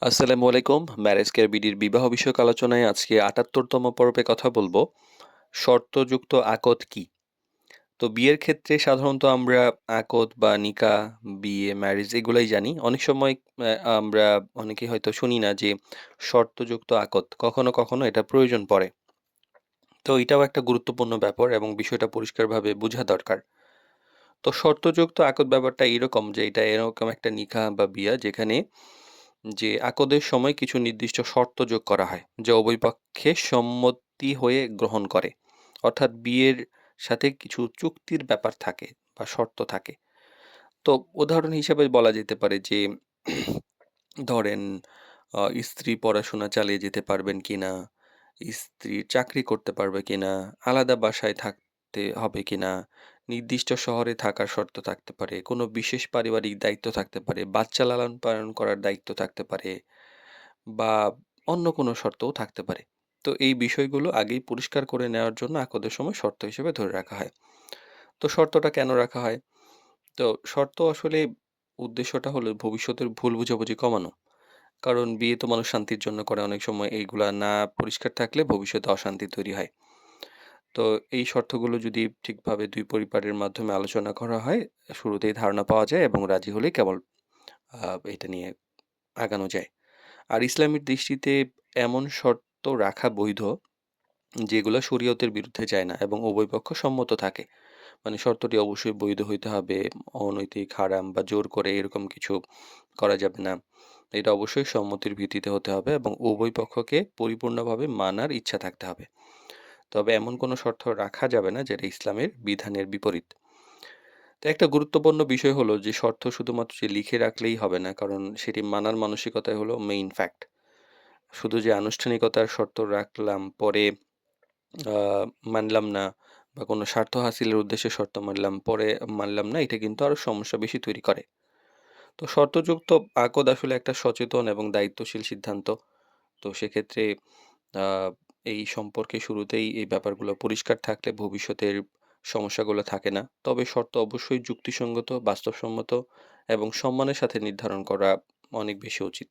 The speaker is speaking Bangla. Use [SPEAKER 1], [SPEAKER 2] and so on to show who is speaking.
[SPEAKER 1] আসসালামু আলাইকুম। ম্যারেজ কেয়ার বিডির বিবাহ বিষয়ক আলোচনায় আজকে ৭৮তম পর্বে কথা বলবো। শর্তযুক্ত আকদ কি? তো বিয়ের ক্ষেত্রে সাধারণত আমরা আকদ বা নিকাহ, বিয়ে, ম্যারেজ এগুলাই জানি। অনেক সময় আমরা অনেকেই হয়তো শুনি না যে শর্তযুক্ত আকদ। কখনো, কখনো এটা প্রয়োজন পড়ে। তো এটাও একটা গুরুত্বপূর্ণ ব্যাপার এবং বিষয়টা পরিষ্কারভাবে বোঝা দরকার। তো শর্তযুক্ত আকদ ব্যাপারটা এরকম যে এটা এরকম একটা নিকাহ বা বিয়া যেখানে যে আকদের সময় কিছু নির্দিষ্ট শর্ত যোগ করা হয় যা উভয় পক্ষে সম্মতি হয়ে গ্রহণ করে। অর্থাৎ বিয়ের সাথে কিছু চুক্তির ব্যাপার থাকে বা শর্ত থাকে। তো উদাহরণ হিসেবে বলা যেতে পারে যে ধরেন স্ত্রী পড়াশোনা চালিয়ে যেতে পারবেন কিনা, স্ত্রী চাকরি করতে পারবে কিনা, আলাদা বাসায় থাকতে হবে কিনা, নির্দিষ্ট শহরে থাকার শর্ত থাকতে পারে, কোনো বিশেষ পারিবারিক দায়িত্ব থাকতে পারে, বাচ্চা লালন পালন করার দায়িত্ব থাকতে পারে বা অন্য কোনো শর্তও থাকতে পারে। তো এই বিষয়গুলো আগেই পরিষ্কার করে নেওয়ার জন্য আকদের সময় শর্ত হিসেবে ধরে রাখা হয়। তো শর্তটা কেন রাখা হয়? তো শর্ত আসলে উদ্দেশ্যটা হলো ভবিষ্যতের ভুল বোঝাবুঝি কমানো। কারণ বিয়ে তো মানুষ শান্তির জন্য করে, অনেক সময় এইগুলা না পরিষ্কার থাকলে ভবিষ্যতে অশান্তি তৈরি হয়। তো এই শর্তগুলো যদি ঠিকভাবে ২ পরিবারের মাধ্যমে আলোচনা করা হয়, শুরুতেই ধারণা পাওয়া যায় এবং রাজি হলেই কেবল আ এটা নিয়ে আগানো যায়। আর ইসলামের দৃষ্টিতে এমন শর্ত রাখা বৈধ যেগুলো শরীয়তের বিরুদ্ধে যায় না এবং উভয় পক্ষ সম্মত থাকে। মানে শর্তটি অবশ্যই বৈধ হইতে হবে, অনৈতিক, হারাম বা জোর করে এরকম কিছু করা যাবে না। এটা অবশ্যই সম্মতির ভিত্তিতে হতে হবে এবং উভয় পক্ষকে পরিপূর্ণভাবে মানার ইচ্ছা থাকতে হবে। তবে এমন কোনো শর্ত রাখা যাবে না যেটা ইসলামের বিধানের বিপরীত। তো একটা গুরুত্বপূর্ণ বিষয় হলো যে শর্ত শুধুমাত্র যে লিখে রাখলেই হবে না, কারণ সেটি মানার মানসিকতাই হলো মেইন ফ্যাক্ট। শুধু যে আনুষ্ঠানিকতার শর্ত রাখলাম, পরে আ মানলাম না বা কোনো স্বার্থ হাসিলের উদ্দেশ্যে শর্ত মানলাম, পরে মানলাম না, এটা কিন্তু আরো সমস্যা বেশি তৈরি করে। তো শর্তযুক্ত আকদ আসলে একটা সচেতন এবং দায়িত্বশীল সিদ্ধান্ত। তো সেক্ষেত্রে আ এই সম্পর্কে শুরুতেই এই ব্যাপারগুলো পরিষ্কার থাকলে ভবিষ্যতের সমস্যাগুলো থাকে না। তবে শর্ত অবশ্যই যুক্তিসঙ্গত, বাস্তবসম্মত এবং সম্মানের সাথে নির্ধারণ করা অনেক বেশি উচিত।